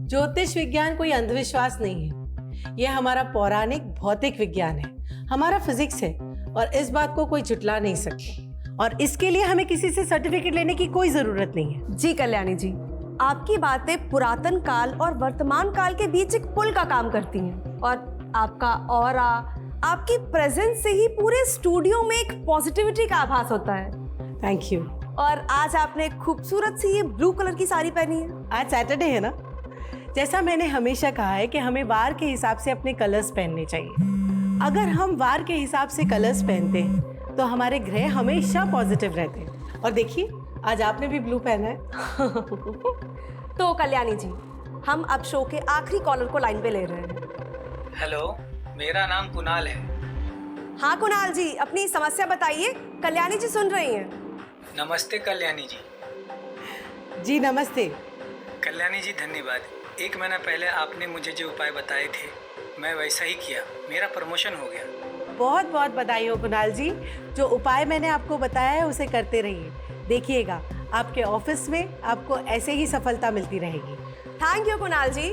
ज्योतिष विज्ञान कोई अंधविश्वास नहीं है, यह हमारा पौराणिक भौतिक विज्ञान है, हमारा फिजिक्स है और इस बात को कोई झुटला नहीं सकता। और इसके लिए हमें किसी से सर्टिफिकेट लेने की कोई जरूरत नहीं है। जी कल्याणी जी, आपकी बातें पुरातन काल और वर्तमान काल के बीच एक पुल का काम करती हैं और आपका ऑरा, आपकी प्रेजेंस से ही पूरे स्टूडियो में एक पॉजिटिविटी का आभास होता है। Thank you. और आज आपने खूबसूरत सी ये ब्लू कलर की साड़ी पहनी है। आज सैटरडे है ना, जैसा मैंने हमेशा कहा है कि हमें वार के हिसाब से अपने कलर्स पहनने चाहिए। अगर हम वार के हिसाब से कलर्स पहनते हैं तो हमारे ग्रह हमेशा पॉजिटिव रहते हैं। और देखिए, आज आपने भी ब्लू पहना है। तो कल्याणी जी, हम अब शो के आखिरी कॉलर को लाइन पे ले रहे हैं। हेलो, मेरा नाम कुणाल है। हाँ कुणाल जी, अपनी समस्या बताइए, कल्याणी जी सुन रही हैं। नमस्ते कल्याणी जी। जी नमस्ते। कल्याणी जी धन्यवाद। 1 महीना पहले आपने मुझे जो उपाय बताए थे मैं वैसा ही किया, मेरा प्रमोशन हो गया। बहुत बहुत बधाई हो कुणाल जी। जो उपाय मैंने आपको बताया है उसे करते रहिए, देखिएगा आपके ऑफिस में आपको ऐसे ही सफलता मिलती रहेगी। थैंक यू कुणाल जी।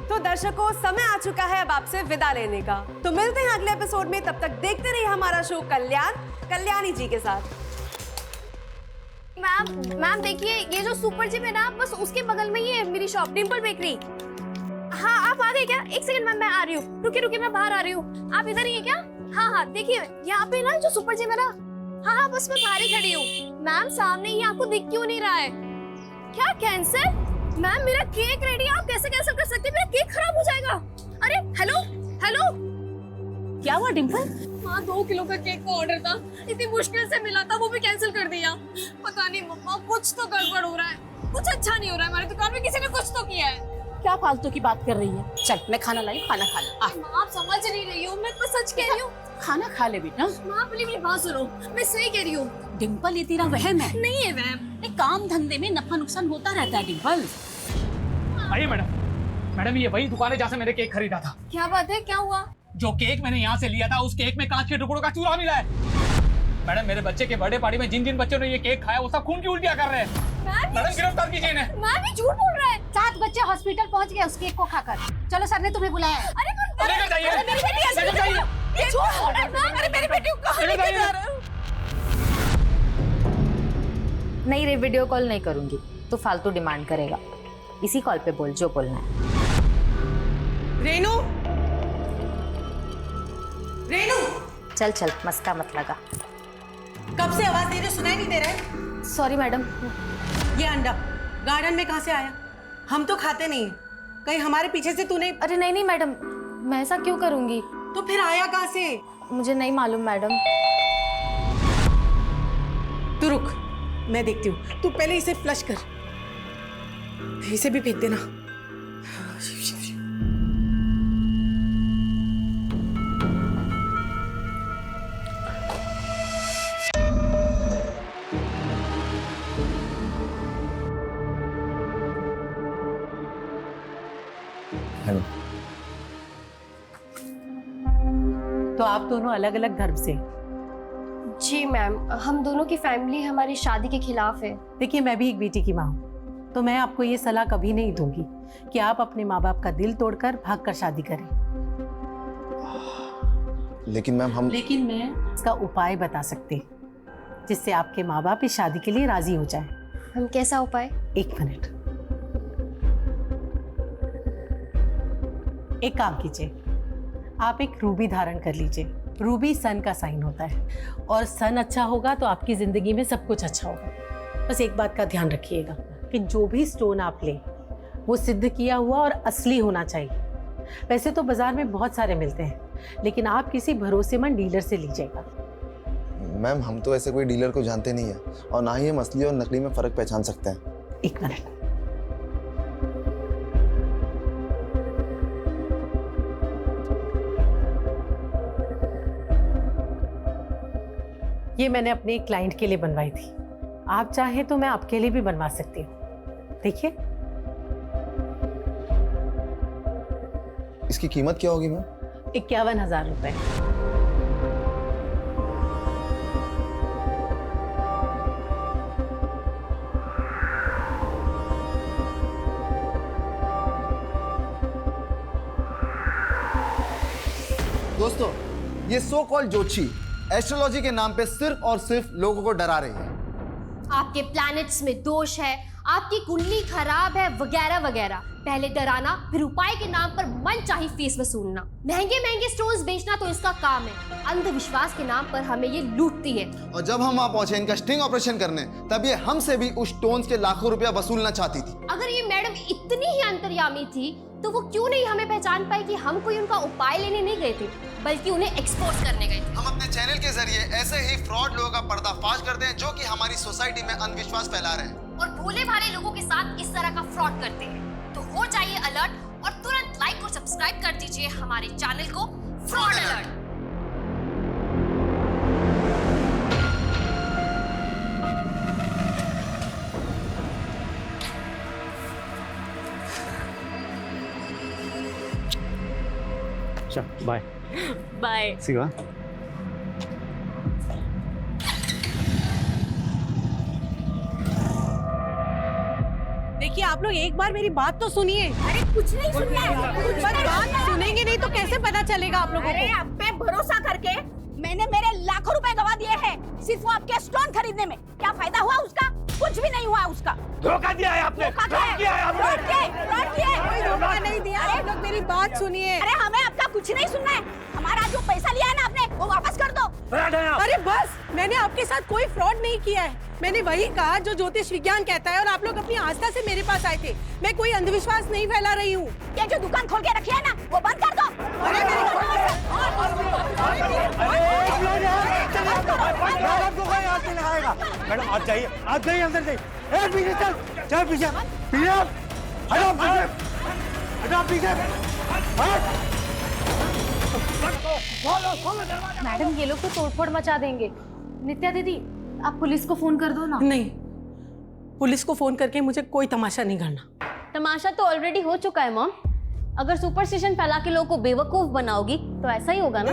तो दर्शकों, समय आ चुका है अब आपसे विदा लेने का। तो मिलते हैं अगले एपिसोड में, तब तक देखते रहिए हमारा शो कल्याणी जी के साथ। मैम देखिए, ये जो सुपर जिम है ना, बस उसके बगल में ही है मेरी शॉप, डिम्पल बेकरी। हाँ, आप आ गए क्या? 1 सेकंड मैम, मैं आ रही हूँ। रुकिए मैं बाहर आ रही हूँ। आप इधर ही है क्या? हाँ, देखिए यहाँ पे ना जो सुपर जिम है ना, हाँ बस मैं बाहर ही खड़ी हूँ। मैम सामने ही, आपको दिख क्यों नहीं रहा है? क्या कैंसर? मैम मेरा केक रेडी है, आप कैसे कैंसिल कर सकते हैं? मेरा केक खराब हो जाएगा। अरे हेलो, क्या हुआ डिम्पल? हाँ, 2 किलो का केक का ऑर्डर था, इतनी मुश्किल से मिला था, वो भी कैंसिल कर दिया। पता नहीं मम्मा, कुछ तो गड़बड़ हो रहा है, कुछ अच्छा नहीं हो रहा है। हमारी दुकान में किसी ने कुछ तो किया है। क्या फालतू की बात कर रही है? चल मैं खाना लाई, खाना खा ले। माँ आप समझ नहीं रही हो, मैं तो सच कह रही हूँ। खाना खा ले बेटा। माँ प्लीज मेरी बात सुनो, मैं सही कह रही हूँ। डिम्पल, ये तेरा वहम है। नहीं है वहम। काम धंधे में नफा नुकसान होता रहता है डिम्पल। आइए मैडम ये वही दुकान है जहाँ से मैंने केक खरीदा था। क्या बात है, क्या हुआ? जो केक मैंने यहाँ से लिया था उस केक में कांच के टुकड़ों का चूरा मिला है। मैडम, मेरे बच्चे के बर्थडे पार्टी में जिन जिन बच्चों ने ये केक खाया वो सब खून की उल्टियाँ कर रहे हैं। मैडम गिरफ्तार कीजिए इन्हें। मैम ये झूठ बोल रहा है। 7 बच्चे हॉस्पिटल पहुँच गए उस केक को खाकर। चलो, सर ने तुम्हें बुलाया है। लेकर जाइए, लेकर जाइए। ये झूठ बोल रहा है मैम। अरे मेरी बेटी को कहाँ लेकर जा रहे हो? नहीं रे, वीडियो कॉल नहीं करूंगी, तो फालतू डिमांड करेगा। इसी कॉल पे बोल जो बोलना है। रेनू, चल मस्का मत लगा। कब से आवाज दे रहे, सुनाई नहीं दे रहा है? Sorry madam. ये अंडा गार्डन में कहाँ से आया? हम तो खाते नहीं, कहीं हमारे पीछे से तूने? अरे नहीं मैडम, मैं ऐसा क्यों करूंगी? तो फिर आया कहाँ से? मुझे नहीं मालूम मैडम। तू रुक, मैं देखती हूँ। तू पहले इसे फ्लश कर, इसे भी फेंक देना। हेलो। तो आप दोनों अलग अलग धर्म से? जी मैम, हम दोनों की फैमिली हमारी शादी के खिलाफ है। देखिए, मैं भी एक बेटी की माँ हूँ, तो मैं आपको ये सलाह कभी नहीं दूंगी कि आप अपने माँ बाप का दिल तोड़कर भागकर शादी करें। लेकिन मैम लेकिन मैं इसका उपाय बता सकती हूँ जिससे आपके माँ बाप इस शादी के लिए राजी हो जाए। हम कैसा उपाय? 1 मिनट, एक काम कीजिए, आप एक रूबी धारण कर लीजिए। रूबी सन का साइन होता है और सन अच्छा होगा तो आपकी जिंदगी में सब कुछ अच्छा होगा। बस एक बात का ध्यान रखिएगा कि जो भी स्टोन आप लें वो सिद्ध किया हुआ और असली होना चाहिए। वैसे तो बाजार में बहुत सारे मिलते हैं, लेकिन आप किसी भरोसेमंद डीलर से लीजिएगा। मैम, हम तो ऐसे कोई डीलर को जानते नहीं है और ना ही हम असली और नकली में फर्क पहचान सकते हैं। 1 मिनट, ये मैंने अपने एक क्लाइंट के लिए बनवाई थी। आप चाहें तो मैं आपके लिए भी बनवा सकती हूँ। देखिए, इसकी कीमत क्या होगी मैम? 51,000 रुपए। ये सो कॉल्ड ज्योतिषी एस्ट्रोलॉजी के नाम पे सिर्फ और सिर्फ लोगों को डरा रही है। आपके प्लैनेट्स में दोष है, आपकी कुंडली खराब है, वगैरह वगैरह। पहले डराना, फिर उपाय के नाम पर मनचाही फीस वसूलना। महंगे महंगे स्टोन्स बेचना तो इसका काम है। अंधविश्वास के नाम पर हमें ये लूटती है। और जब हम वहाँ पहुंचे इनका स्टिंग ऑपरेशन करने, तब ये हमसे भी उस स्टोन्स के लाखों रुपया वसूलना चाहती थी। अगर ये मैडम इतनी ही अंतर्यामी थी तो वो क्यों नहीं हमें पहचान पाई कि हम कोई उनका उपाय लेने नहीं गए थे, बल्कि उन्हें एक्सपोज करने गए थे। हम अपने चैनल के जरिए ऐसे ही फ्रॉड लोगों का पर्दाफाश करते हैं जो कि हमारी सोसाइटी में अंधविश्वास फैला रहे हैं और भोले भाले लोगों के साथ इस तरह का फ्रॉड करते हैं। तो हो जाइए अलर्ट और तुरंत लाइक और सब्सक्राइब कर दीजिए हमारे चैनल को fraud alert. Bye bye. Shiva. देखिए आप लोग एक बार मेरी बात तो सुनिए। अरे कुछ नहीं सुनना है। पर बात सुनेंगे नहीं तो कैसे पता चलेगा आप लोगों अरे को? आप पे भरोसा करके मैंने मेरे लाखों रुपए गवा दिए हैं सिर्फ वो आपके स्टोन खरीदने में। क्या फायदा हुआ उसका? कुछ भी नहीं हुआ उसका। धोखा दिया है आपने। धोखा किया है आपने। कोई धोखा नहीं दिया। आप लोग मेरी बात सुनिए। अरे हमें आपका कुछ नहीं सुनना है। हमारा जो पैसा लिया है ना आपने वो वापस कर दो। अरे बस, मैंने आपके साथ कोई फ्रॉड नहीं किया है। मैंने वही कहा जो ज्योतिष विज्ञान कहता है और आप लोग अपनी आस्था से मेरे पास आए थे। मैं कोई अंधविश्वास नहीं फैला रही हूँ। ये जो दुकान खोल के रखी है ना वो बंद कर दो। मैडम आप जाइए, आप जाइए अंदर जाइए। ए पीछे चल, चल पीछे, पीछे हटो, पीछे हटो, पीछे हट। मैडम ये लोग तो तोड़फोड़ मचा देंगे। नित्या दीदी आप पुलिस को फोन कर दो ना। नहीं, पुलिस को फोन करके मुझे कोई तमाशा नहीं करना। तमाशा तो ऑलरेडी हो चुका है मॉम। अगर सुपरस्टिशन फैला के लोगों को बेवकूफ बनाओगी तो ऐसा ही होगा ना।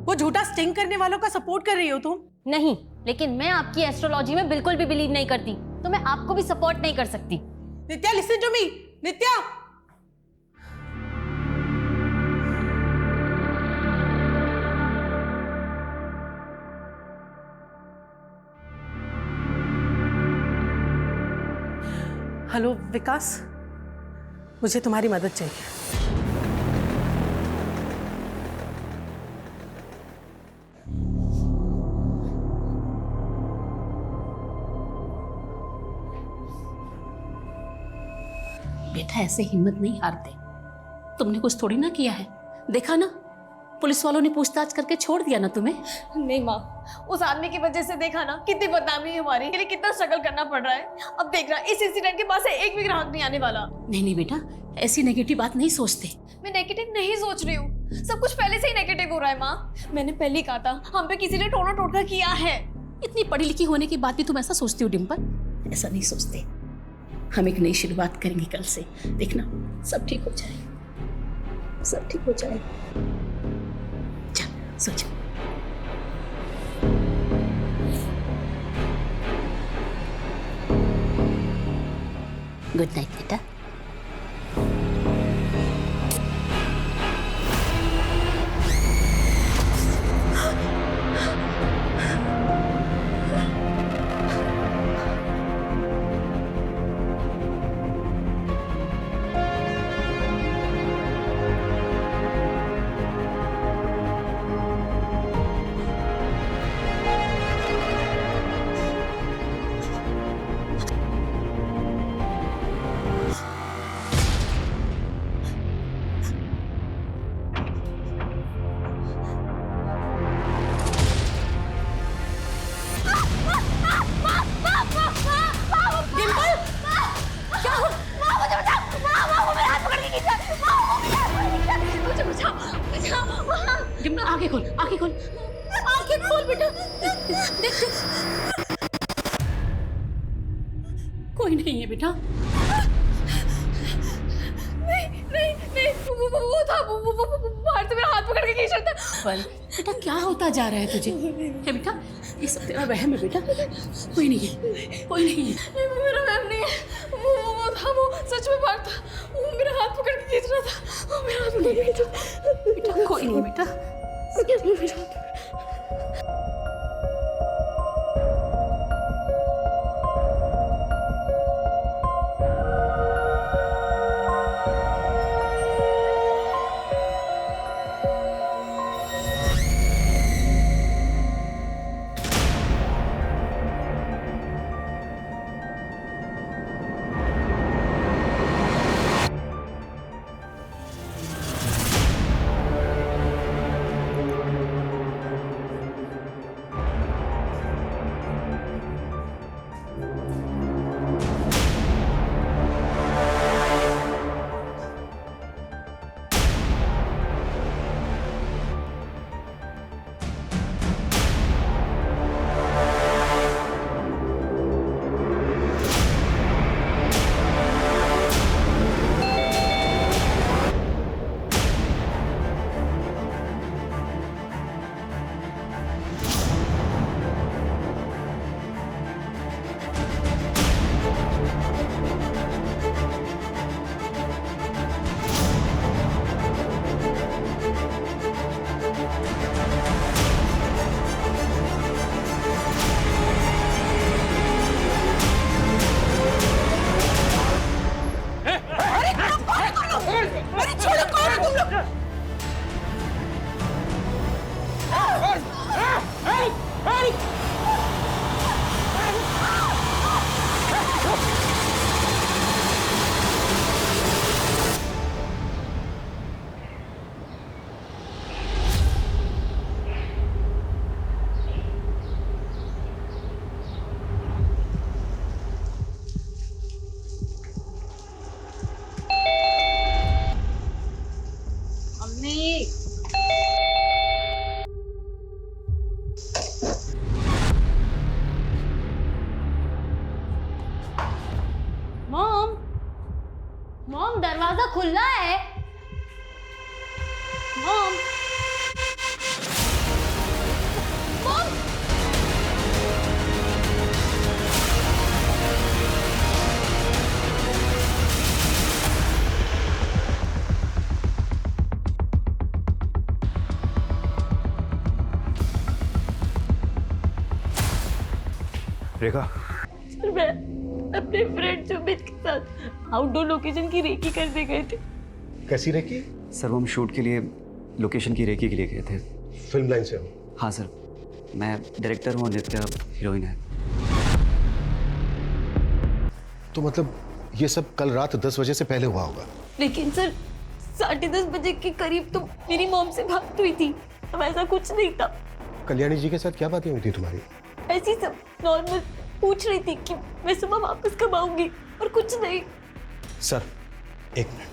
वो झूठा स्टिंग करने वालों का सपोर्ट कर रही हो तुम? नहीं, लेकिन मैं आपकी एस्ट्रोलॉजी में बिल्कुल भी बिलीव नहीं करती, तो मैं आपको भी सपोर्ट नहीं कर सकती। Nitya listen to me. Nitya hello Vikas, मुझे तुम्हारी मदद चाहिए। बेटा ऐसे हिम्मत नहीं हारते। तुमने कुछ थोड़ी ना किया है, देखा ना पुलिस वालों ने पूछताछ करके छोड़ दिया ना तुम्हें। नहीं माँ, उस आदमी की वजह से देखा ना कितनी बदनामी है हमारी, के लिए कितना स्ट्रगल करना पड़ रहा है। अब देख रहा इस इंसिडेंट के बाद से एक भी ग्राहक नहीं आने वाला। नहीं नहीं बेटा, ऐसी नेगेटिव बात नहीं सोचते। मैं नेगेटिव नहीं सोच रही हूँ, सब कुछ पहले से ही नेगेटिव हो रहा है माँ। मैंने पहले ही कहा था हम पे किसी ने टोना टोटका किया है। इतनी पढ़ी लिखी होने के बाद भी तुम ऐसा सोचती हो डिम्पल? ऐसा नहीं सोचते। हम एक नई शुरुआत करेंगे कल से, देखना सब ठीक हो जाएगा, सब ठीक हो जाएगा। चल सो जा। गुड नाइट बेटा। आगे खोल, आगे खोल, आगे खोल बेटा। देख देख, कोई नहीं है बेटा। नहीं, वो था, वो बाहर से मेरा हाथ पकड़ के खींच रहा था। पर बेटा क्या होता जा रहा है तुझे? है बेटा, ये सब तेरा वहम है बेटा, कोई नहीं है, कोई नहीं है। नहीं, वो मेरा वहम नहीं है, वो था, वो सच में बाहर था, वो मेरा हाथ पकड़ के खींच रहा था, वो मेरा हाथ पकड़ के खींच रहा था। बेटा कोई नहीं बेटा, मॉम दरवाजा खुला है। मॉम मॉम रेखा, मैं अपने फ्रेंड सुमित के साथ आउटडोर लोकेशन की रेकी करने गए थे। कैसी रेकी? सर वो हम शूट के लिए लोकेशन की रेकी के लिए गए थे। फिल्म लाइन से हो? हाँ सर, मैं डायरेक्टर हूँ और नित्या हीरोइन है। तो मतलब ये सब कल रात 10 बजे से पहले हुआ होगा? लेकिन सर 10:30 बजे के करीब तो मेरी मॉम से बात हुई थी, अब ऐसा कुछ नहीं था। कल्याणी जी के साथ क्या बातें हुई थी तुम्हारी? ऐसी सब नॉर्मल पूछ रही थी कि मैं सुबह वापस कब आऊंगी और कुछ नहीं। सर एक मिनट।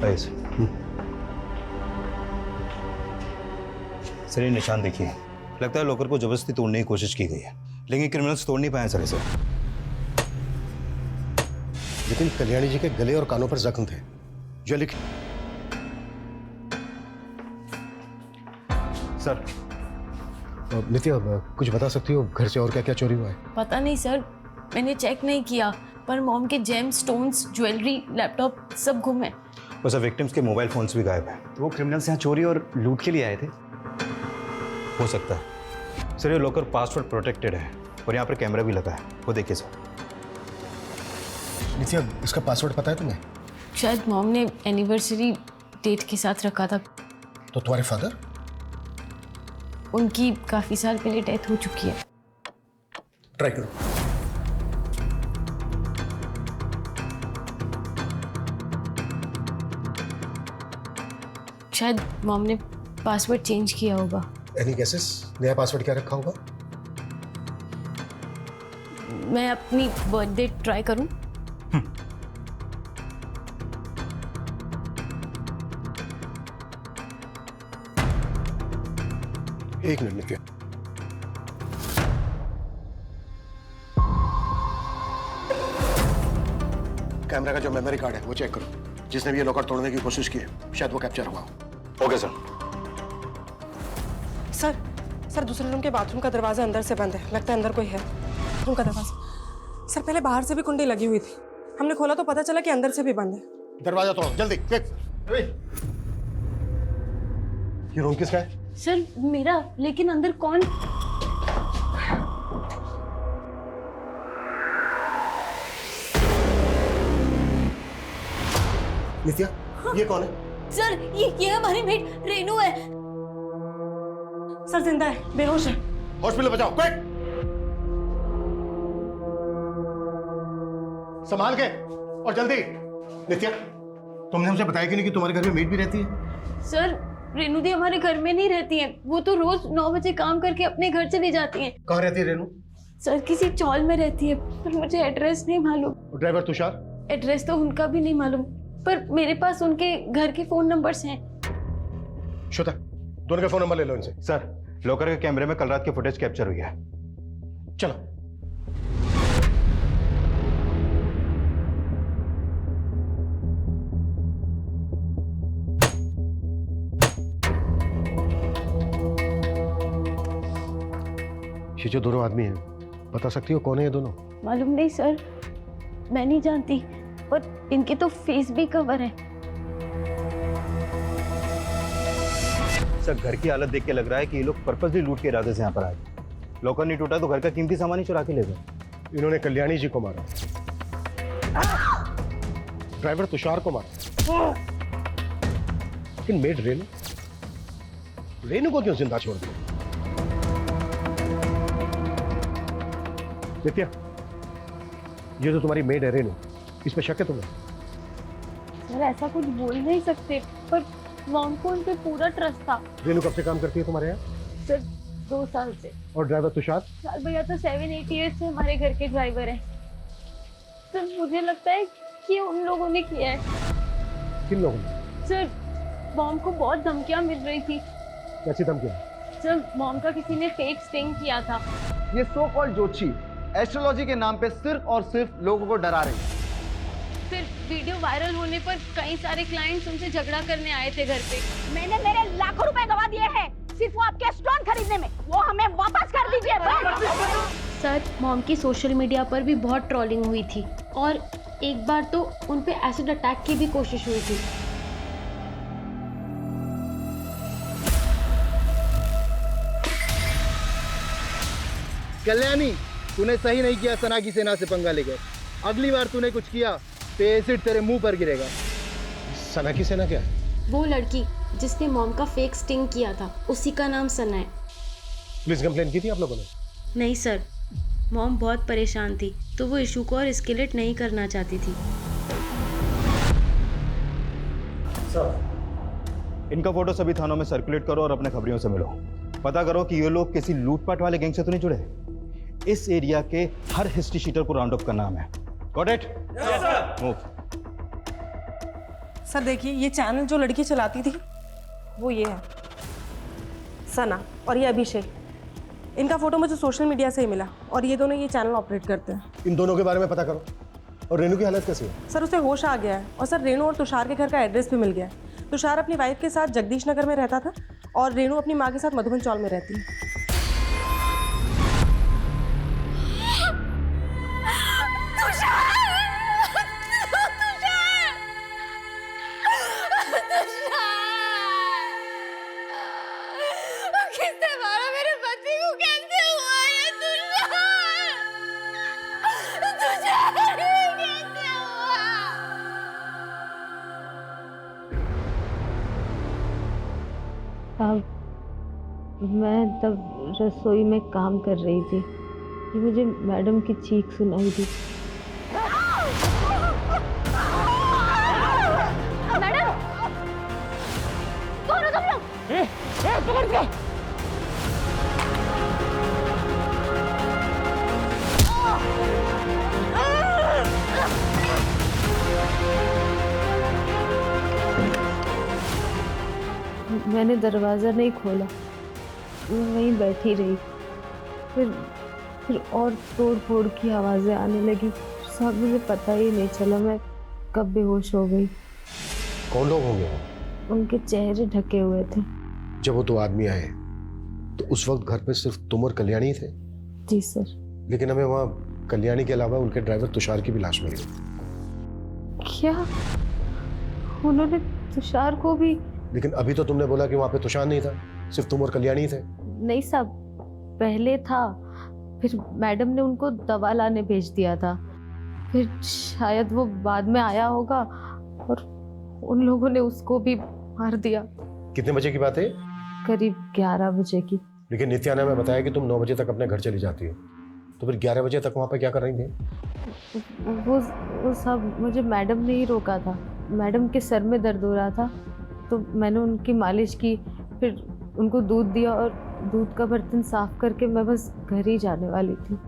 ऐसे सर ये निशान देखिए, लगता है लॉकर को जबरदस्ती तोड़ने की कोशिश की गई है, लेकिन क्रिमिनल्स तोड़ नहीं पाए सर इसे। लेकिन कल्याणी जी के गले और कानों पर जख्म थे जो लिख। सर नित्या कुछ बता सकती हो घर से और क्या क्या चोरी हुआ है? पता नहीं सर, मैंने चेक नहीं किया, पर मॉम के जेम स्टोन्स, ज्वेलरी, लैपटॉप सब गुम है। और सर विक्टिम्स के मोबाइल फोन्स भी गायब हैं। तो वो क्रिमिनल्स यहाँ चोरी और लूट के लिए आए थे? हो सकता है सर, ये लॉकर पासवर्ड प्रोटेक्टेड है और यहाँ पर कैमरा भी लगा है, वो देखिए सर। नित्या इसका पासवर्ड पता है तुम्हें? शायद मॉम ने एनिवर्सरी डेट के साथ रखा था। तो तुम्हारे फादर? उनकी काफी साल पहले डेथ हो चुकी है। ट्राई करो। शायद मॉम ने पासवर्ड चेंज किया होगा। Any guesses? नया पासवर्ड क्या रखा होगा? मैं अपनी बर्थडे ट्राई करूं? एक मिनट नित्या। कैमरा का जो मेमोरी कार्ड है वो चेक करो। जिसने भी ये लॉकर तोड़ने की कोशिश की है शायद वो कैप्चर हुआ हो। Okay sir. सर दूसरे रूम के बाथरूम का दरवाजा अंदर से बंद है, लगता है अंदर कोई है। रूम का दरवाजा सर, पहले बाहर से भी कुंडी लगी हुई थी, हमने खोला तो पता चला कि अंदर से भी बंद है। दरवाजा तोड़ो जल्दी, क्विक। ये रूम किसका है? सर मेरा, लेकिन अंदर कौन? नित्या, ये कौन है? सर ये हमारी मेट रेनू है। सर जिंदा है, बेहोश है। हॉस्पिटल बचाओ, क्विक। संभाल के और जल्दी। नित्या, तुमने हमसे बताया क्यों नहीं कि तुम्हारे घर में मेड भी रहती है? सर रेनू दी हमारे घर में नहीं रहती हैं, वो तो रोज 9 बजे काम करके अपने घर चली जाती हैं। कहाँ रहती है रेनू? सर किसी चौल में रहती है, पर मुझे एड्रेस नहीं मालूम। ड्राइवर तुषार? एड्रेस तो उनका भी नहीं मालूम, पर मेरे पास उनके घर के फोन नंबर्स हैं। श्वेता, दोनों का फोन नंबर ले लो इनसे। सर लॉकर के कैमरे में कल रात की फुटेज कैप्चर हुई है। चलो। ये जो दोनों आदमी हैं, बता सकती हो कौन है ये दोनों? मालूम नहीं सर, मैं नहीं जानती, पर इनके तो फेस भी कवर है। सर घर की हालत देख के लग रहा है कि ये लोग पर्पसली लूट के इरादे से यहाँ पर आए। लॉकर नहीं टूटा तो घर का कीमती सामान ही चुरा के ले गए। इन्होंने कल्याणी जी को मारा, ड्राइवर तुषार को मारा, लेकिन मेड रेनू को क्यों जिंदा छोड़ दिया? नित्या, ये तो तुम्हारी मेड है रेनू, इस पे शक है तुम्हें? सर ऐसा कुछ बोल नहीं सकते, पर मॉम को उन पे पूरा ट्रस्ट था। रेनू कब से काम करती है तुम्हारे यहाँ? सर 2 साल से। और ड्राइवर तुषार? सर भैया तो 7-8 ईयर्स से हमारे घर के ड्राइवर हैं। सर मुझे लगता है कि उन लोगों ने किया है। किन लोगों ने? सर मॉम को बहुत धमकियां मिल रही थी। कैसी धमकियां? सर मॉम का किसी ने फेक स्टिंग किया था। ये सो कॉल्ड ज्योतिषी एस्ट्रोलॉजी के नाम पे सिर्फ और सिर्फ लोगों को डरा रही है। फिर वीडियो वायरल होने पर कई सारे क्लाइंट्स उनसे झगड़ा करने आए थे घर पे। मैंने मेरे लाखों रुपए गवा दिए हैं सिर्फ वो आपके स्टोन खरीदने में, वो हमें वापस कर दीजिए बस। सर मॉम की सोशल मीडिया पर भी बहुत ट्रोलिंग हुई थी, और एक बार तो उन पे एसिड अटैक की भी कोशिश हुई थी। कल्याणी, तूने सही नहीं किया सना की सेना से पंगा लेकर। अगली बार तूने कुछ किया तो एसिड तेरे मुंह पर गिरेगा। सना की सेना क्या है? वो लड़की जिसने मॉम का फेक स्टिंग किया था, उसी का नाम सना है। पुलिस कंप्लेन की थी आप लोगों ने? नहीं सर, मॉम बहुत परेशान थी, तो वो इशू को और एस्केलेट नहीं करना चाहती थी। सर इनका फोटो सभी थानों में सर्कुलेट करो और अपने खबरियों से मिलो। पता करो कि ये लोग किसी लूटपाट वाले गैंग से तो नहीं जुड़े। इस एरिया के हर हिस्ट्री शीटर को राउंड अप करना है। Got it? Yes sir. Move. Sir देखिए, ये चैनल जो लड़की चलाती थी वो ये है, सना, और ये अभिषेक। इनका फोटो मुझे सोशल मीडिया से ही मिला, और ये दोनों ये चैनल ऑपरेट करते हैं। इन दोनों के बारे में पता करो। और रेनू की हालत कैसी है? सर उसे होश आ गया है, और सर रेनू और तुषार के घर का एड्रेस भी मिल गया है। तुषार अपनी वाइफ के साथ जगदीश नगर में रहता था, और रेनू अपनी माँ के साथ मधुबन चौल में रहती है। किसने मारा मेरे पति को? कैसे हुआ ये? तुषार कैसे हुआ? मैं तब रसोई में काम कर रही थी कि मुझे मैडम की चीख सुनाई दी। मैडम, कौन हो तुम लोग? पकड़ के। मैंने दरवाज़ा नहीं खोला, मैं वहीं बैठी रही। फिर और तोड़ फोड़ की आवाज़ें आने लगी। सब मुझे पता ही नहीं चला मैं कब बेहोश हो गई। कौन लोग होंगे? उनके चेहरे ढके हुए थे। जब वो 2 आदमी आए तो उस वक्त घर पे सिर्फ तुम और कल्याणी थे? जी सर। लेकिन हमें वहाँ कल्याणी के अलावा उनके ड्राइवर तुषार की भी लाश मिली। क्या उन्होंने तुषार को भी? लेकिन अभी तो तुमने बोला कि वहाँ पे तुषार नहीं था, सिर्फ तुम और कल्याणी ही थे। नहीं साहब, पहले था, फिर मैडम ने उनको दवा लाने भेज दिया था, फिर शायद वो बाद में आया होगा और उन लोगों ने उसको भी मार दिया। कितने बजे की बात है? करीब 11 बजे की। लेकिन नित्या ने हमें बताया कि तुम 9 बजे तक अपने घर चली जाती हो, तो फिर 11 बजे तक वहाँ पे क्या कर रही थी? वो सब मुझे मैडम ने ही रोका था। मैडम के सर में दर्द हो रहा था तो मैंने उनकी मालिश की, फिर उनको दूध दिया और दूध का बर्तन साफ करके मैं बस घर ही जाने वाली थी।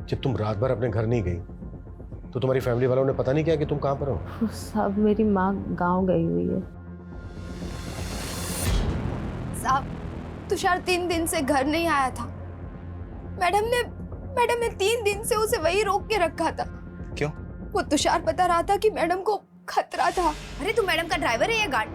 जब तुम रात भर अपने घर नहीं गई तो तुम्हारी फैमिली वालों ने पता नहीं किया कि तुम कहाँ पर हो? साहब मेरी माँ गांव गई हुई है। साहब तुषार 3 दिन से घर नहीं आया था। मैडम ने 3 दिन से उसे वही रोक के रखा था। क्यों? वो तुषार बता रहा था कि मैडम को खतरा था। अरे तू मैडम का ड्राइवर है या गार्ड?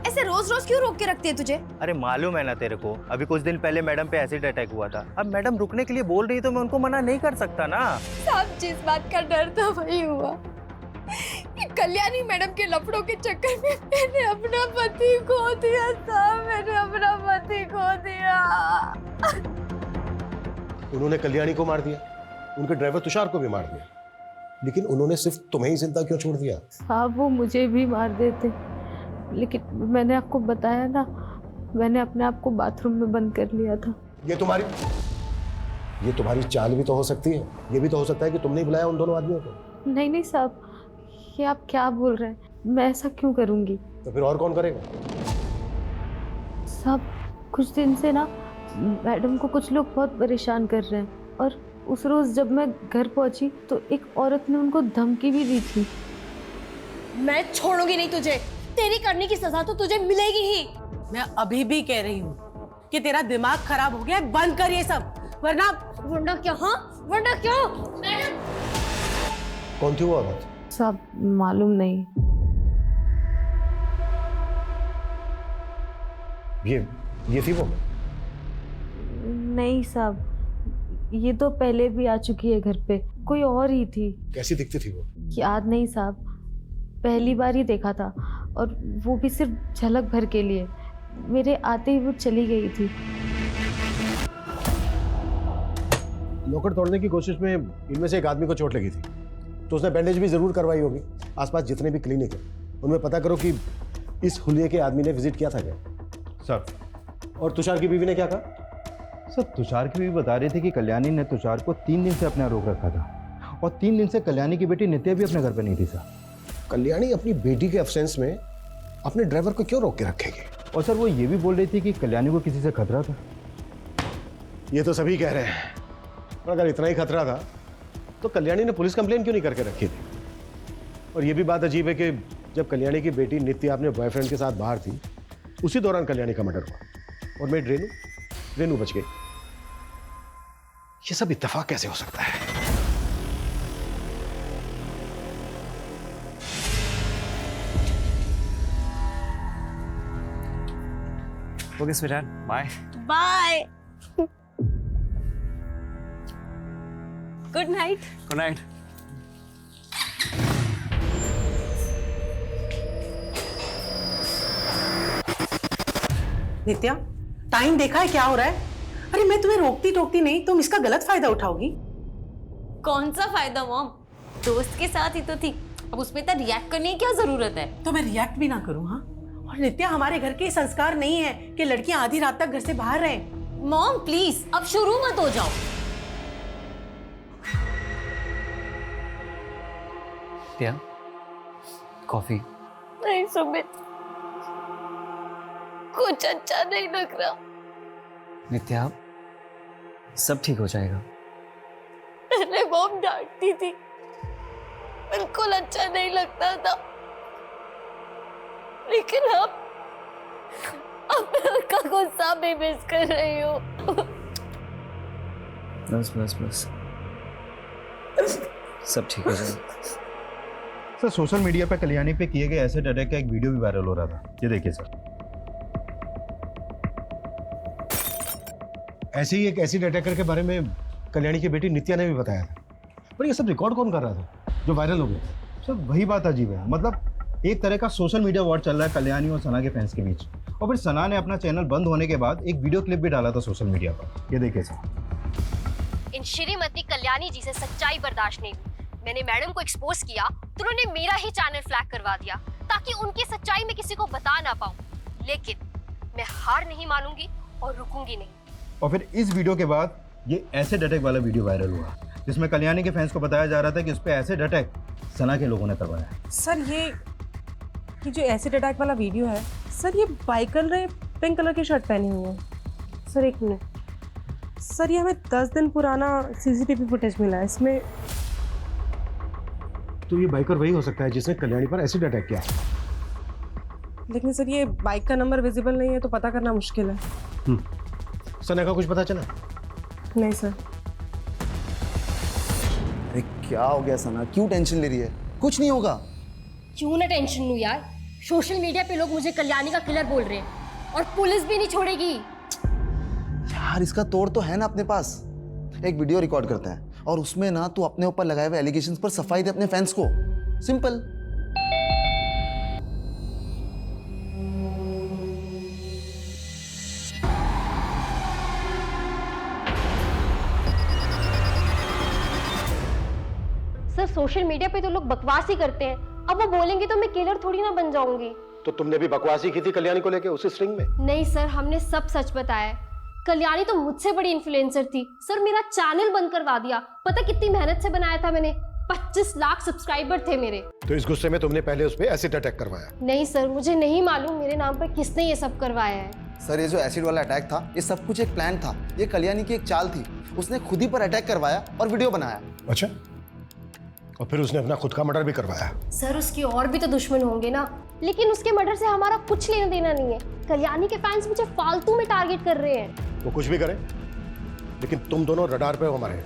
ऐसे रोज रोज क्यों रोक के रखती है तुझे? अरे मालूम है ना तेरे को, अभी कुछ दिन पहले मैडम पे एसिड अटैक हुआ था। अब मैडम रुकने के लिए बोल रही तो मैं उनको मना नहीं कर सकता ना। साहब जिस बात का डर था वही हुआ। ये कल्याणी मैडम के लफड़ों के चक्कर में मैंने अपना पति खो दिया। साहब मैंने अपना पति खो दिया। उन्होंने कल्याणी को मार दिया, उनके ड्राइवर तुषार को भी मार दिया, लेकिन उन्होंने सिर्फ तुम्हें ही जिंदा क्यों छोड़ दिया? साहब वो मुझे भी मार देते, लेकिन मैंने आपको बताया ना, मैंने अपने आप को बाथरूम में बंद कर लिया था। ये तुम्हारी चाल भी तो हो सकती है। ये भी तो हो सकता है कि तुमने ही बुलाया उन दोनों आदमियों को। नहीं साहब, ये आप क्या बोल रहे हैं? मैं ऐसा क्यों करूंगी? तो फिर और कौन करेगा? साहब कुछ दिन से ना मैडम को कुछ लोग बहुत परेशान कर रहे हैं, और उस रोज जब मैं घर पहुंची तो एक औरत ने उनको धमकी भी दी थी। मैं छोड़ूंगी नहीं तुझे, तेरी करने की सजा तो तुझे मिलेगी ही। मैं अभी भी कह रही हूँ कि तेरा दिमाग खराब हो गया है, बंद कर ये सब, वरना क्या? हाँ वरना क्यों? मैडम कौन थी वो औरत? साहब मालूम नहीं। ये थी वो? नहीं साहब, ये तो पहले भी आ चुकी है घर पे, कोई और ही थी। कैसी दिखती थी वो? याद नहीं साहब, पहली बार ही देखा था, और वो भी सिर्फ झलक भर के लिए। मेरे आते ही वो चली गई थी। लॉकर तोड़ने की कोशिश में इनमें से एक आदमी को चोट लगी थी, तो उसने बैंडेज भी जरूर करवाई होगी। आसपास जितने भी क्लिनिक है उनमें पता करो कि इस हुलिये के आदमी ने विजिट किया था क्या? सर। और तुषार की बीवी ने क्या कहा? सर तुषार की बीवी बता रही थी कि कल्याणी ने तुषार को 3 दिन से अपने यहाँ रोक रखा था, और 3 दिन से कल्याणी की बेटी नित्या भी अपने घर पर नहीं थी सर। कल्याणी अपनी बेटी के एब्सेंस में अपने ड्राइवर को क्यों रोक के रखेगी? और सर वो ये भी बोल रही थी कि कल्याणी को किसी से खतरा था। ये तो सभी कह रहे हैं, पर अगर इतना ही खतरा था तो कल्याणी ने पुलिस कंप्लेन क्यों नहीं करके रखी थी? और ये भी बात अजीब है कि जब कल्याणी की बेटी नित्या अपने बॉयफ्रेंड के साथ बाहर थी, उसी दौरान कल्याणी का मर्डर हुआ, और मेड रेनू बच गई। ये सब इत्तेफाक कैसे हो सकता है? Okay sweetheart, bye. Bye. Good night. Good night. Nitya, time देखा है क्या हो रहा है? अरे मैं तुम्हें रोकती टोकती नहीं, तुम इसका गलत फायदा उठाओगी। कौन सा फायदा मॉम? दोस्त के साथ ही तो थी, अब उसमें इतना रिएक्ट करने की क्या जरूरत है? तो मैं रिएक्ट भी ना करूं? हाँ, और नित्या हमारे घर के संस्कार नहीं है कि लड़कियां आधी रात तक घर से बाहर रहें। मॉम प्लीज अब शुरू मत हो जाओ। क्या? कॉफी? नहीं सुमित, कुछ अच्छा नहीं लग रहा। नित्या, सब ठीक हो जाएगा। पहले मॉम डांटती थी, बिल्कुल अच्छा नहीं लगता था, लेकिन अब मैं उनका गुस्सा भी मिस कर रही हूँ। बस सब ठीक हो जाएगा। सर सोशल मीडिया पे कल्याणी पे किए गए एसिड अटैक का एक वीडियो भी वायरल हो रहा था, ये देखिए सर। ऐसे ही एक एसिड अटैकर के बारे में कल्याणी की बेटी नित्या ने भी बताया था, पर ये सब रिकॉर्ड कौन कर रहा था जो वायरल हो गया? सर वही बात अजीब है, मतलब एक तरह का सोशल मीडिया वॉर चल रहा है कल्याणी और सना के फैंस के बीच। और फिर सना ने अपना चैनल बंद होने के बाद एक वीडियो क्लिप भी डाला था सोशल मीडिया पर, ये देखिए सर। इन श्रीमती कल्याणी जी से सच्चाई बर्दाश्त नहीं हुई। मैंने मैडम को एक्सपोज किया तो उन्होंने मेरा ही चैनल फ्लैग करवा दिया ताकि उनकी सच्चाई में किसी को बता ना पाऊं। लेकिन मैं हार नहीं मानूंगी और रुकूंगी नहीं। और फिर इस वीडियो के बाद ये एसिड अटैक वाला वीडियो वायरल हुआ, जिसमें कल्याणी के फैंस को बताया जा रहा था कि उस पर एसिड अटैक सना के लोगों ने करवाया। सर ये जो एसिड अटैक वाला वीडियो है सर, ये बाइकर ने पिंक कलर की शर्ट पहनी हुई है। सर एक मिनट सर, ये हमें 10 दिन पुराना सीसीटीवी फुटेज मिला है इसमें। तो ये बाइकर वही हो सकता है जिसने कल्याणी पर एसिड अटैक किया। लेकिन सर ये बाइक का नंबर विजिबल नहीं है तो पता करना मुश्किल है। सना का कुछ पता चला? नहीं सर। अरे क्या हो गया सना, क्यों टेंशन ले रही है? कुछ नहीं होगा। क्यों ना टेंशन लूं यार, सोशल मीडिया पे लोग मुझे कल्याणी का किलर बोल रहे हैं और पुलिस भी नहीं छोड़ेगी। यार इसका तोड़ तो है ना अपने पास। एक वीडियो रिकॉर्ड करते हैं और उसमें ना तू अपने ऊपर लगाए हुए एलिगेशंस पर सफाई दे अपने फैंस को। सिंपल। सर सोशल मीडिया पे तो लोग बकवास ही करते हैं, अब वो बोलेंगे तो मैं किलर थोड़ी ना बन जाऊंगी। तो तुमने भी बकवासी की थी कल्याणी को लेके उसी स्ट्रिंग में? नहीं सर, हमने सब सच बताया। कल्याणी तो मुझसे बड़ी इन्फ्लुएंसर थी सर, मेरा चैनल बंद करवा दिया। पता कितनी मेहनत से बनाया था मैंने, 25 लाख सब्सक्राइबर थे मेरे। तो इस गुस्से में तुमने पहले उस पे एसिड अटैक करवाया? नहीं सर, मुझे नहीं मालूम मेरे नाम पर किसने ये सब करवाया है। सर ये जो एसिड वाला अटैक था ये सब कुछ एक प्लान था। ये कल्याणी की एक चाल थी, उसने खुद ही पर अटैक करवाया और वीडियो बनाया। अच्छा, और फिर उसने अपना खुद का मर्डर भी करवाया? सर उसके और भी तो दुश्मन होंगे ना, लेकिन उसके मर्डर से हमारा कुछ लेना देना नहीं है। कल्याणी के फैंस मुझे फालतू में टारगेट कर रहे हैं। वो कुछ भी करे, लेकिन तुम दोनों रडार पे हो हमारे।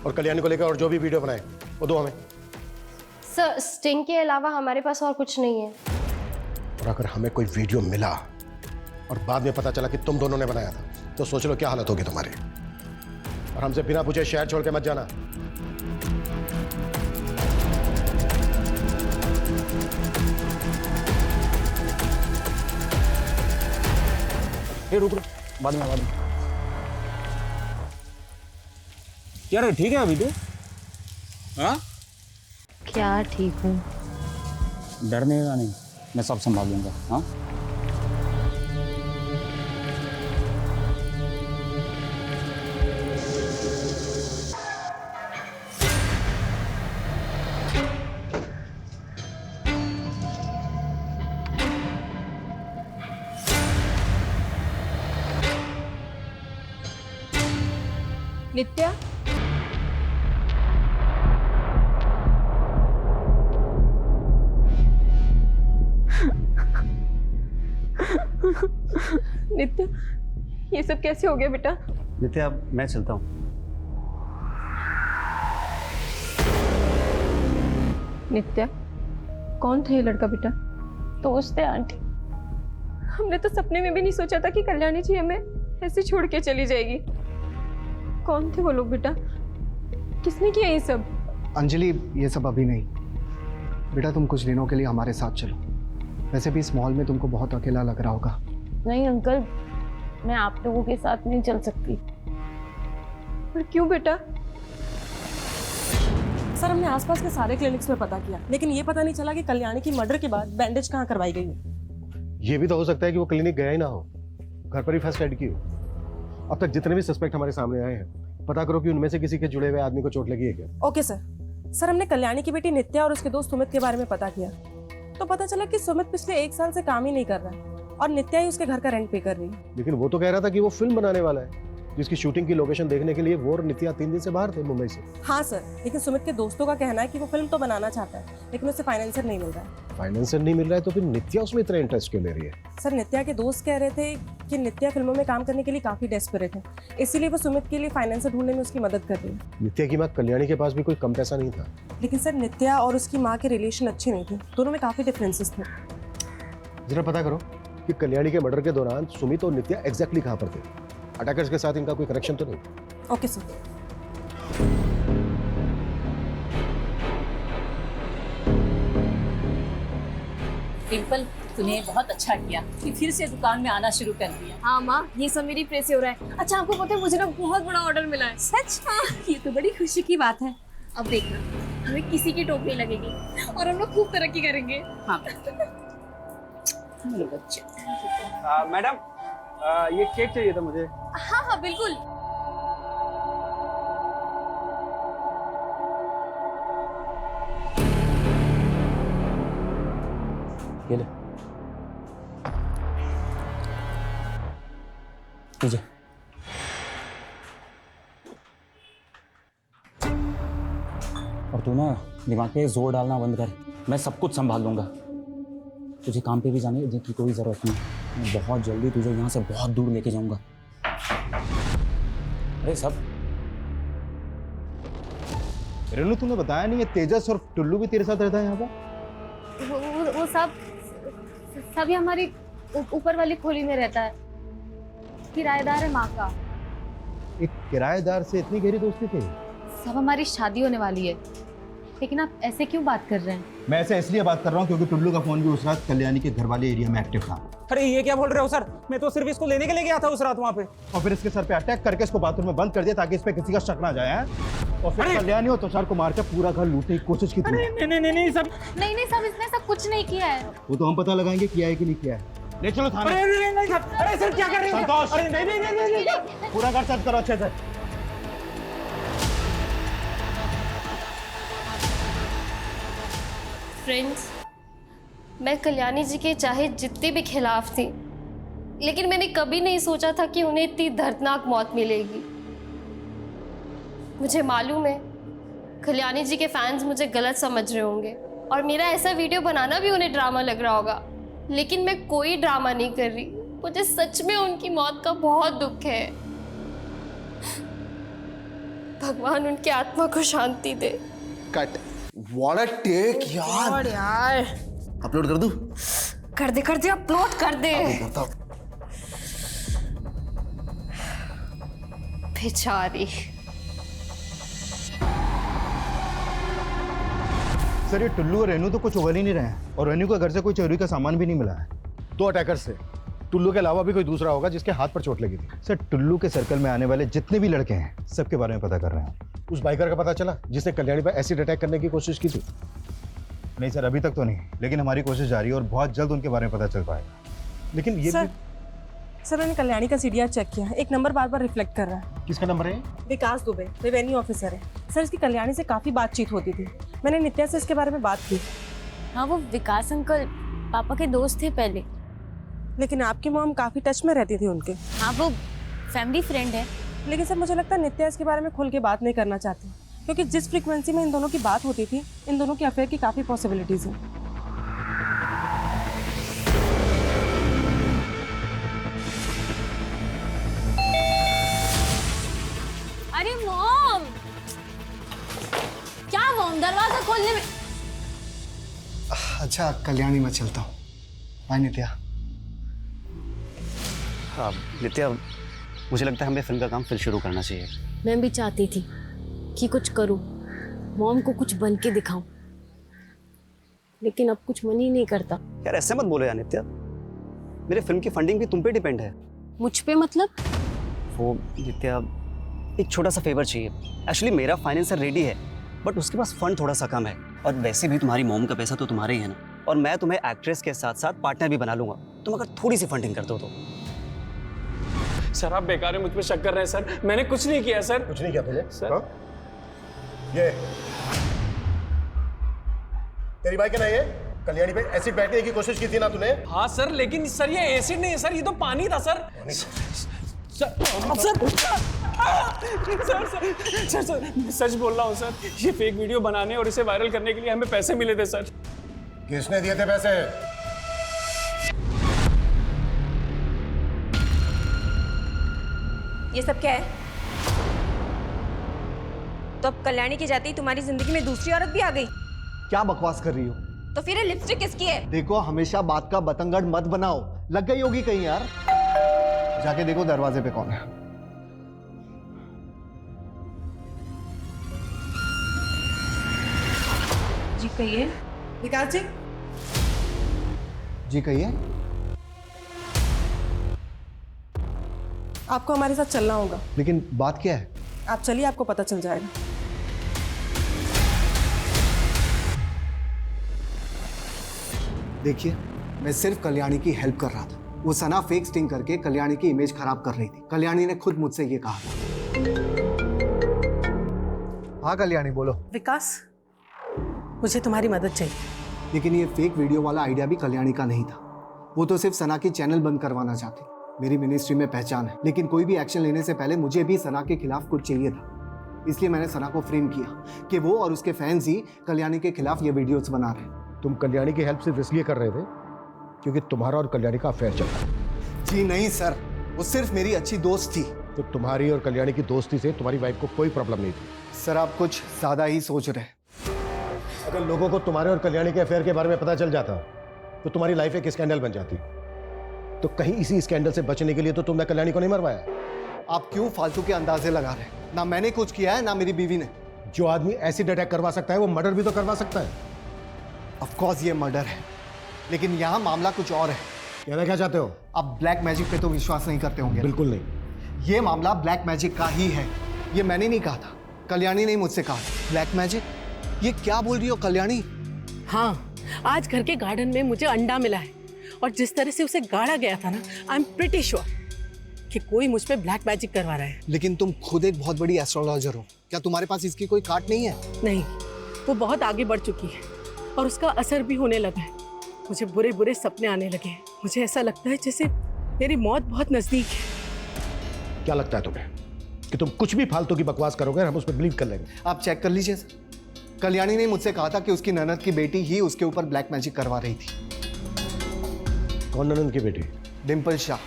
और कल्याणी को लेकर और जो भी वीडियो बनाए वो दो हमें। सर स्टिंग के अलावा हमारे पास और कुछ नहीं है। और अगर हमें कोई वीडियो मिला और बाद में पता चला कि तुम दोनों ने बनाया था तो सोच लो क्या हालत होगी तुम्हारी। और हमसे बिना पूछे शहर छोड़ के मत जाना। रुक बाद में यार ठीक है अभी तो? हाँ क्या ठीक हूँ? डरने का नहीं, मैं सब संभाल लूंगा। हाँ नित्या, नित्या ये सब कैसे हो गया बेटा? नित्या मैं चलता हूँ। नित्या कौन था ये लड़का बेटा? दोस्त है आंटी। हमने तो सपने में भी नहीं सोचा था कि कल्याणी जी हमें ऐसे छोड़ के चली जाएगी। कौन थे वो लोग बेटा? किसने किया ये सब? अंजलि ये सब अभी नहीं बेटा, तुम कुछ दिनों के लिए हमारे साथ चलो। वैसे भी इस मॉल में तुमको बहुत अकेला लग रहा होगा। नहीं अंकल, मैं आप लोगों के साथ नहीं चल सकती। पर क्यों बेटा? सर हमने आसपास के सारे क्लिनिक्स में पता किया, लेकिन ये पता नहीं चला कि कल्याणी की मर्डर के बाद बैंडेज कहाँ करवाई गई है। ये भी तो हो सकता है कि वो क्लिनिक गया ही ना हो, घर पर ही फर्स्ट एड की हो। अब तक जितने भी सस्पेक्ट हमारे सामने आए हैं, पता करो कि उनमें से किसी के जुड़े हुए आदमी को चोट लगी है क्या। ओके सर हमने कल्याणी की बेटी नित्या और उसके दोस्त सुमित के बारे में पता किया, तो पता चला कि सुमित पिछले 1 साल से काम ही नहीं कर रहा है और नित्या ही उसके घर का रेंट पे कर रही है। लेकिन वो तो कह रहा था कि वो फिल्म बनाने वाला है, जिसकी शूटिंग की लोकेशन देखने के लिए वो और नित्या 3 दिन से बाहर थे मुंबई से। हाँ सर, लेकिन सुमित के दोस्तों का कहना है कि वो फिल्म तो बनाना चाहता है, लेकिन उसे फाइनेंसर नहीं मिल रहा है। फाइनेंसर नहीं मिल रहा है तो फिर नित्या उसमें इतना इंटरेस्ट क्यों ले रही है? सर नित्या के दोस्त कह रहे थे कि नित्या फिल्मों में काम करने के लिए काफी डेस्परेट है, इसीलिए वो सुमित के लिए फाइनेंसर ढूंढने में उसकी मदद कर रही है। नित्या की माँ कल्याणी के पास भी कोई कम पैसा नहीं था। लेकिन सर नित्या और उसकी माँ के रिलेशन अच्छे नहीं थे, दोनों में काफी डिफरेंसेस थे। जरा पता करो कि कल्याणी के मर्डर के दौरान सुमित और नित्या एग्जैक्टली कहाँ पर थे। अटैकर्स के साथ इनका कोई कनेक्शन तो नहीं? Okay sir. डिम्पल, तूने बहुत अच्छा किया कि फिर से दुकान में आना शुरू कर दिया। हाँ माँ, ये सब मेरी प्रेस से हो रहा है। अच्छा आपको पता है मुझे ना बहुत बड़ा ऑर्डर मिला है। सच? हाँ, ये तो बड़ी खुशी की बात है। अब देखना, हमें किसी की टोप नहीं लगेगी और हम लोग खूब तरक्की करेंगे। हाँ मेरे बच्चे। मैडम, ये केक चाहिए था मुझे। हाँ हाँ बिल्कुल। ये ले। लीजिए। और तू ना दिमाग पे जोर डालना बंद कर, मैं सब कुछ संभाल लूंगा। तुझे काम पे भी जाने की कोई जरूरत नहीं, मैं बहुत जल्दी तुझे यहाँ से बहुत दूर लेके जाऊंगा। अरे सब रेनू, तूने बताया नहीं, ये तेजस और टुल्लू भी तेरे साथ रहता है यहाँ पर? वो सब ये हमारी ऊपर वाली खोली में रहता है, किराएदार है माँ का। एक किराएदार से इतनी गहरी दोस्ती थी? सब हमारी शादी होने वाली है, लेकिन आप ऐसे क्यों बात कर रहे हैं? मैं ऐसे इसलिए बात कर रहा हूँ क्योंकि टुल्लू का फोन भी उस रात कल्याणी के घर वाले एरिया में एक्टिव था। अरे ये क्या बोल रहे हो सर? मैं तो सिर्फ इसको लेने के लिए गया था उस रात वहाँ पे। और फिर इसके सर पे अटैक करके इसको बाथरूम में बंद कर दिया ताकि इस पे किसी का शक ना जाए हैं? और फिर कल्याणी और तुषार को मार के पूरा घर लूटने की कोशिश की थी। नहीं सब इसने सब कुछ नहीं किया है। वो तो हम पता लगाएंगे किया है कि नहीं किया है। ले चलो थाने। अरे सर क्या कर रहे हैं? संतोष! अरे नहीं। पूरा घर सर्च करो अच्छे से। फ्रेंड्स, मैं कल्याणी जी के चाहे जितने भी खिलाफ थी, लेकिन मैंने कभी नहीं सोचा था कि उन्हें इतनी दर्दनाक मौत मिलेगी। मुझे मालूम है कल्याणी जी के फैंस मुझे गलत समझ रहे होंगे और मेरा ऐसा वीडियो बनाना भी उन्हें ड्रामा लग रहा होगा, लेकिन मैं कोई ड्रामा नहीं कर रही। मुझे सच में उनकी मौत का बहुत दुख है। भगवान उनकी आत्मा को शांति दे। कट। व्हाट अ टेक यार। अपलोड कर दूं? कर दे अपलोड कर दे। बेचारी। सर ये टुल्लू और रेनू तो कुछ उगल ही नहीं रहे हैं और रेनू के घर से कोई चोरी का सामान भी नहीं मिला है। 2 अटैकर्स थे, टुल्लू के अलावा भी कोई दूसरा होगा जिसके हाथ पर चोट लगी थी। सर टुल्लू के सर्कल में आने वाले जितने भी लड़के हैं सबके बारे में पता कर रहे हैं। उस बाइकर का पता चला जिसने कल्याणी पर एसिड अटैक करने की कोशिश की थी? नहीं सर, अभी तक तो नहीं, लेकिन हमारी कोशिश जारी है और बहुत जल्द उनके बारे में पता चल पाएगा। लेकिन ये सर मैंने कल्याणी का सीडीआर चेक किया, एक नंबर बार बार रिफ्लेक्ट कर रहा है। किसका नंबर है? विकास दुबे, रेवेन्यू ऑफिसर है। सर इसकी कल्याणी से काफी बातचीत होती थी, मैंने नित्या से इसके बारे में बात की। हाँ वो विकास अंकल पापा के दोस्त थे पहले। लेकिन आपकी मॉम काफी टच में रहती थी उनके। हाँ वो फैमिली फ्रेंड है। लेकिन सर मुझे लगता है नित्या इसके बारे में खुल के बात नहीं करना चाहती, क्योंकि जिस फ्रीक्वेंसी में इन दोनों की बात होती थी, इन दोनों की अफेयर की काफी पॉसिबिलिटीज हैं। अरे मॉम, क्या मॉम दरवाजा खोलने में। अच्छा कल्याणी, मैं चलता हूँ। बाय नित्या। हाँ नित्या, मुझे लगता है हमें फिल्म का काम फिर शुरू करना चाहिए। मैं भी चाहती थी कि कुछ करूं, मॉम को कुछ बन के दिखाऊं, लेकिन अब कुछ मन ही नहीं करता। यार ऐसे मत बोलो यार नित्या, मेरे फिल्म की फंडिंग भी तुम पे डिपेंड है। मुझ पे मतलब? वो नित्या, एक छोटा सा फेवर चाहिए। एक्चुअली मेरा फाइनेंसर रेडी है, बट उसके पास फंड थोड़ा सा कम है, और वैसे भी तुम्हारी मॉम का पैसा तो तुम्हारे ही है ना, और मैं तुम्हें एक्ट्रेस के साथ साथ पार्टनर भी बना लूंगा। तुम अगर थोड़ी सी फंडिंग कर दो तो। सर आप बेकार में मुझ पे शक कर रहे हैं सर, मैंने कुछ नहीं किया सर। कुछ नहीं किया तुझे? सर हाँ? ये तेरी बाइक है ना? ये कल्याणी पे एसिड बैठने की कोशिश की थी ना तूने? हाँ सर, लेकिन सर ये एसिड नहीं है सर, ये तो पानी था सर। सर सच बोल रहा हूँ सर, ये फेक वीडियो बनाने और इसे वायरल करने के लिए हमें पैसे मिले थे सर। किसने दिए थे पैसे? ये सब क्या है? तो अब कल्याणी की जाती तुम्हारी जिंदगी में दूसरी औरत भी आ गई? क्या बकवास कर रही हो? तो फिर ये लिपस्टिक किसकी है? देखो हमेशा बात का बतंगड़ मत बनाओ, लग गई होगी कहीं यार। जाके देखो दरवाजे पे कौन है। जी कहिए। विकास जी, जी कहिए। आपको हमारे साथ चलना होगा। लेकिन बात क्या है? आप चलिए, आपको पता चल जाएगा। देखिए, मैं सिर्फ कल्याणी की हेल्प कर रहा था। वो सना फेक स्टिंग करके कल्याणी की इमेज खराब कर रही थी। कल्याणी ने खुद मुझसे ये कहा था। हाँ कल्याणी बोलो। विकास, मुझे तुम्हारी मदद चाहिए। लेकिन ये फेक वीडियो वाला आइडिया भी कल्याणी का नहीं था। वो तो सिर्फ सना की चैनल बंद करवाना चाहती। मेरी मिनिस्ट्री में पहचान है, लेकिन कोई भी एक्शन लेने से पहले मुझे भी सना के खिलाफ कुछ चाहिए था। इसलिए मैंने सना को फ्रेम किया कि वो और उसके फैंस ही कल्याणी के खिलाफ ये वीडियोस बना रहे हैं। तुम कल्याणी की हेल्प सिर्फ इसलिए कर रहे थे क्योंकि तुम्हारा और कल्याणी का अफेयर चल रहा है। जी नहीं सर, वो सिर्फ मेरी अच्छी दोस्त थी। तो तुम्हारी और कल्याणी की दोस्ती से तुम्हारी वाइफ को कोई प्रॉब्लम नहीं थी। सर आप कुछ ज्यादा ही सोच रहे हैं। अगर लोगों को तुम्हारे और कल्याणी के अफेयर के बारे में पता चल जाता तो तुम्हारी लाइफ एक स्कैंडल बन जाती। तो कहीं इसी स्कैंडल से बचने के लिए तो तुमने कल्याणी को नहीं मरवाया। आप क्यों फालतू के अंदाजे लगा रहे हैं? ना मैंने कुछ किया है ना मेरी बीवी ने। जो आदमी एसिड अटैक करवा सकता है वो मर्डर भी तो करवा सकता है। ऑफ कोर्स ये मर्डर है, लेकिन यहाँ मामला कुछ और है। कहना क्या चाहते हो? आप ब्लैक मैजिक पे तो विश्वास नहीं करते होंगे। बिल्कुल नहीं। ये मामला ब्लैक मैजिक का ही है। ये मैंने नहीं कहा था, कल्याणी ने मुझसे कहा। Black magic? ये क्या बोल रही हो कल्याणी? हाँ, आज घर के गार्डन में मुझे अंडा मिला है और जिस तरह से उसे गाड़ा गया था ना, आई एम प्रिटी श्योर कि कोई मुझ पे ब्लैक मैजिक करवा रहा है। लेकिन तुम खुद एक बहुत बड़ी एस्ट्रोलॉजर हो, क्या तुम्हारे पास इसकी कोई कार्ड नहीं है? नहीं, वो बहुत आगे बढ़ चुकी है और उसका असर भी होने लगा है। मुझे बुरे बुरे सपने आने लगे हैं। मुझे ऐसा लगता है जैसे मेरी मौत बहुत नजदीक है। क्या लगता है तुम्हें कि तुम कुछ भी फालतू की बकवास करोगे और हम उस पर बिलीव कर लेंगे? आप चेक कर लीजिए सर। कल्याणी ने मुझसे कहा था कि उसकी ननद की बेटी ही उसके ऊपर ब्लैक मैजिक करवा रही थी। कौन ननद की बेटी? डिम्पल शाह।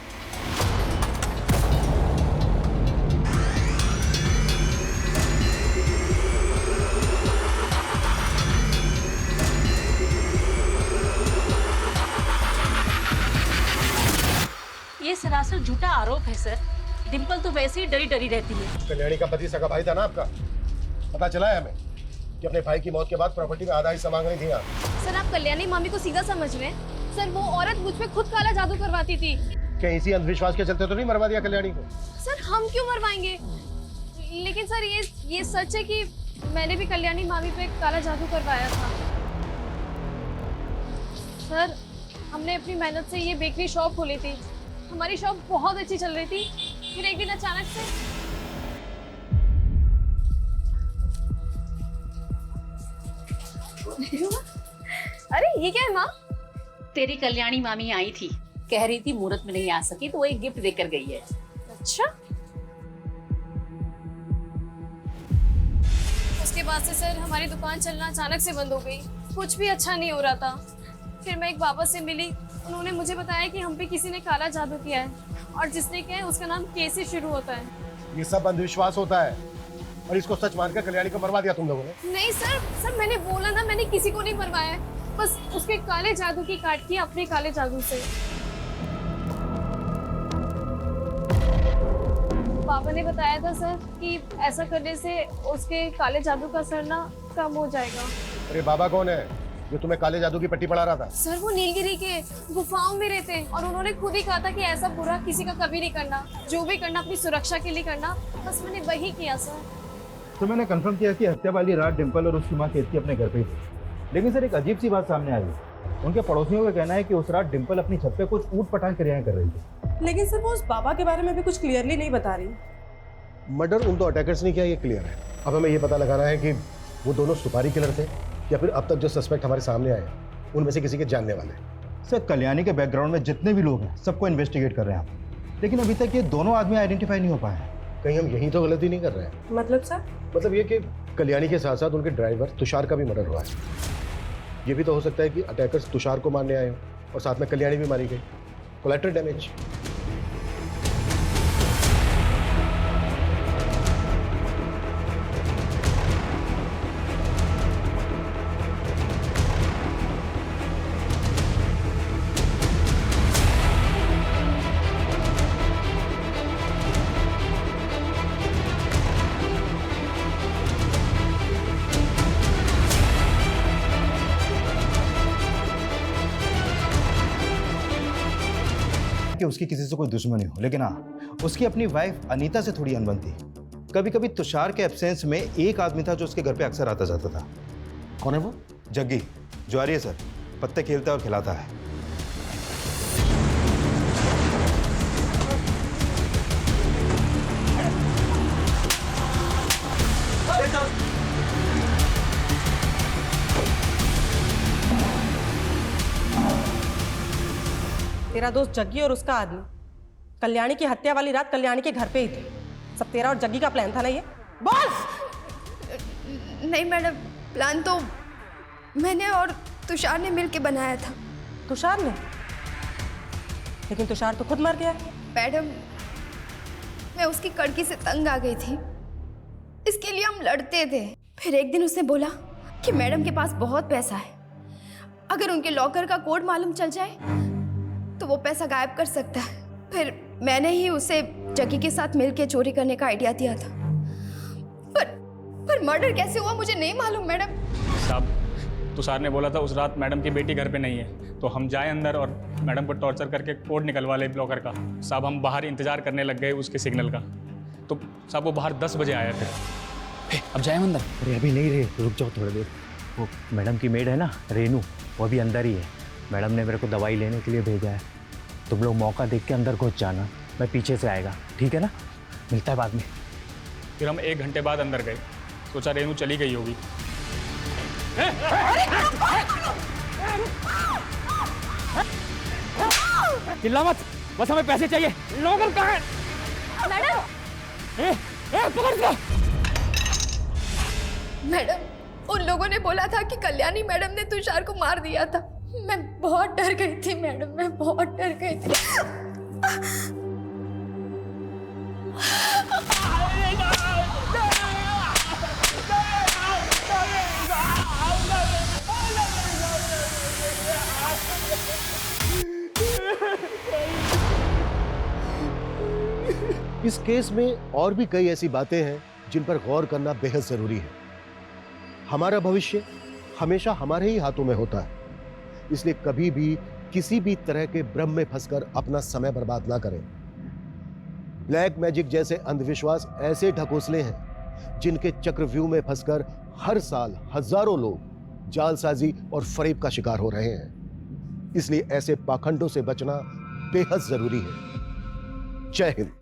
ये सरासर झूठा आरोप है सर। डिम्पल तो वैसे ही डरी डरी रहती है। कल्याणी का पति सगा भाई था ना आपका? पता चला है हमें कि अपने भाई की मौत के बाद प्रॉपर्टी में आधा हिस्सा मांग रही थी आप। सर आप कल्याणी मामी को सीधा समझ रहे हैं। सर वो औरत मुझ पे खुद काला जादू करवाती थी। क्या इसी अंधविश्वास के चलते तो नहीं मरवा दिया कल्याणी को? सर हम क्यों मरवाएंगे? लेकिन सर ये सच है कि मैंने भी कल्याणी मामी पे काला जादू करवाया था। सर हमने अपनी मेहनत से ये बेकरी शॉप खोली थी। हमारी शॉप बहुत अच्छी चल रही थी। फिर एक दिन अचानक से अरे ये क्या है माँ? तेरी कल्याणी मामी आई थी, कह रही थी मुहूर्त में नहीं आ सकी तो वो एक गिफ्ट देकर गई है। अच्छा, उसके बाद से सर हमारी दुकान चलना अचानक से बंद हो गई। कुछ भी अच्छा नहीं हो रहा था। फिर मैं एक बाबा से मिली, उन्होंने मुझे बताया कि हम पे किसी ने काला जादू किया है और जिसने किया है उसका नाम के से शुरू होता है। ये सब अंधविश्वास होता है और इसको सच मानकर कल्याणी को मरवा दिया तुम लोगों ने। नहीं सर मैंने बोला ना, मैंने किसी को नहीं मरवाया है। बस उसके काले जादू की काट की अपने काले जादू से। पापा ने बताया था सर कि ऐसा करने से उसके काले जादू का असर ना कम हो जाएगा। अरे बाबा कौन है जो तुम्हें काले जादू की पट्टी पढ़ा रहा था? सर वो नीलगिरी के गुफाओं में रहते हैं और उन्होंने खुद ही कहा था कि ऐसा बुरा किसी का कभी नहीं करना, जो भी करना अपनी सुरक्षा के लिए करना। बस मैंने वही किया सर। तो मैंने कंफर्म किया कि हत्या वाली रात डिम्पल और उसकी माँ केतकी अपने घर पे थी। लेकिन सर एक अजीब सी बात सामने आई। उनके पड़ोसियों का कहना है कि उस रात डिम्पल अपनी छत पे कुछ ऊट पटांग क्रियाएं कर रही थी। लेकिन सर वो उस बाबा के बारे में भी कुछ क्लियरली नहीं बता रही। मर्डर उन दो अटैकर्स ने किया, ये क्लियर है। अब हमें ये पता लगाना है कि वो दोनों सुपारी किलर थे या फिर अब तक जो सस्पेक्ट हमारे सामने आए उनमें से किसी के जानने वाले। सर कल्याणी के बैकग्राउंड में जितने भी लोग हैं सबको इन्वेस्टिगेट कर रहे हैं हम, लेकिन अभी तक ये दोनों आदमी आइडेंटिफाई नहीं हो पाए हैं। कहीं हम यही तो गलती नहीं कर रहे हैं? मतलब सर? मतलब ये कि कल्याणी के साथ साथ उनके ड्राइवर तुषार का भी मर्डर हुआ है। ये भी तो हो सकता है कि अटैकर्स तुषार को मारने आए हो और साथ में कल्याणी भी मारी गई। Collateral damage. कि उसकी किसी से कोई दुश्मनी हो, लेकिन हाँ, उसकी अपनी वाइफ अनीता से थोड़ी अनबन थी। कभी कभी तुषार के एब्सेंस में एक आदमी था जो उसके घर पे अक्सर आता जाता था। कौन है वो? जग्गी, ज्वारी है सर, पत्ते खेलता है और खिलाता है। तेरा दोस्त जग्गी और उसका आदमी कल्याणी की हत्या वाली रात कल्याणी के घर पे ही थे। सब तेरा और जग्गी का प्लान था ना ये? बोल! नहीं मैडम, प्लान तो मैंने और तुषार ने मिलके बनाया था। तुषार ने? लेकिन तुषार तो खुद मर गया। मैडम, मैं उसकी कड़की से तंग आ गई थी, इसके लिए हम लड़ते थे। फिर एक दिन उसने बोला कि मैडम के पास बहुत पैसा है, अगर उनके लॉकर का कोड मालूम चल जाए तो वो पैसा गायब कर सकता है। फिर मैंने ही उसे जग्गी के साथ मिलके चोरी करने का आइडिया दिया था। पर मर्डर कैसे हुआ मुझे नहीं मालूम मैडम। साहब, तुषार ने बोला था उस रात मैडम की बेटी घर पे नहीं है, तो हम जाए अंदर और मैडम को टॉर्चर करके कोड निकलवा ले ब्लॉकर का। साहब, हम बाहर इंतजार करने लग गए उसके सिग्नल का, तो साहब वो बाहर 10 बजे आया थे। अब जाए अंदर? अरे अभी नहीं रे, रुक जाओ थोड़ी देर। वो मैडम की मेड है ना रेनू, वो अभी अंदर ही है। मैडम ने मेरे को दवाई लेने के लिए भेजा है। तुम लोग मौका देख के अंदर घुस जाना, मैं पीछे से आएगा, ठीक है ना? मिलता है बाद में। फिर हम 1 घंटे बाद अंदर गए, सोचा रेनू चली गई होगी। चिल्ला मत, बस हमें पैसे चाहिए। लोग कहाँ हैं? मैडम, पकड़ लो। मैडम, उन लोगों ने बोला था कि कल्याणी मैडम ने तुषार को मार दिया था। मैं बहुत डर गई थी मैडम, मैं बहुत डर गई थी। इस केस में और भी कई ऐसी बातें हैं जिन पर गौर करना बेहद जरूरी है। हमारा भविष्य हमेशा हमारे ही हाथों में होता है, इसलिए कभी भी किसी भी तरह के भ्रम में फंसकर अपना समय बर्बाद ना करें। ब्लैक मैजिक जैसे अंधविश्वास ऐसे ढकोसले हैं जिनके चक्रव्यूह में फंसकर हर साल हजारों लोग जालसाजी और फरेब का शिकार हो रहे हैं। इसलिए ऐसे पाखंडों से बचना बेहद जरूरी है। जय हिंद।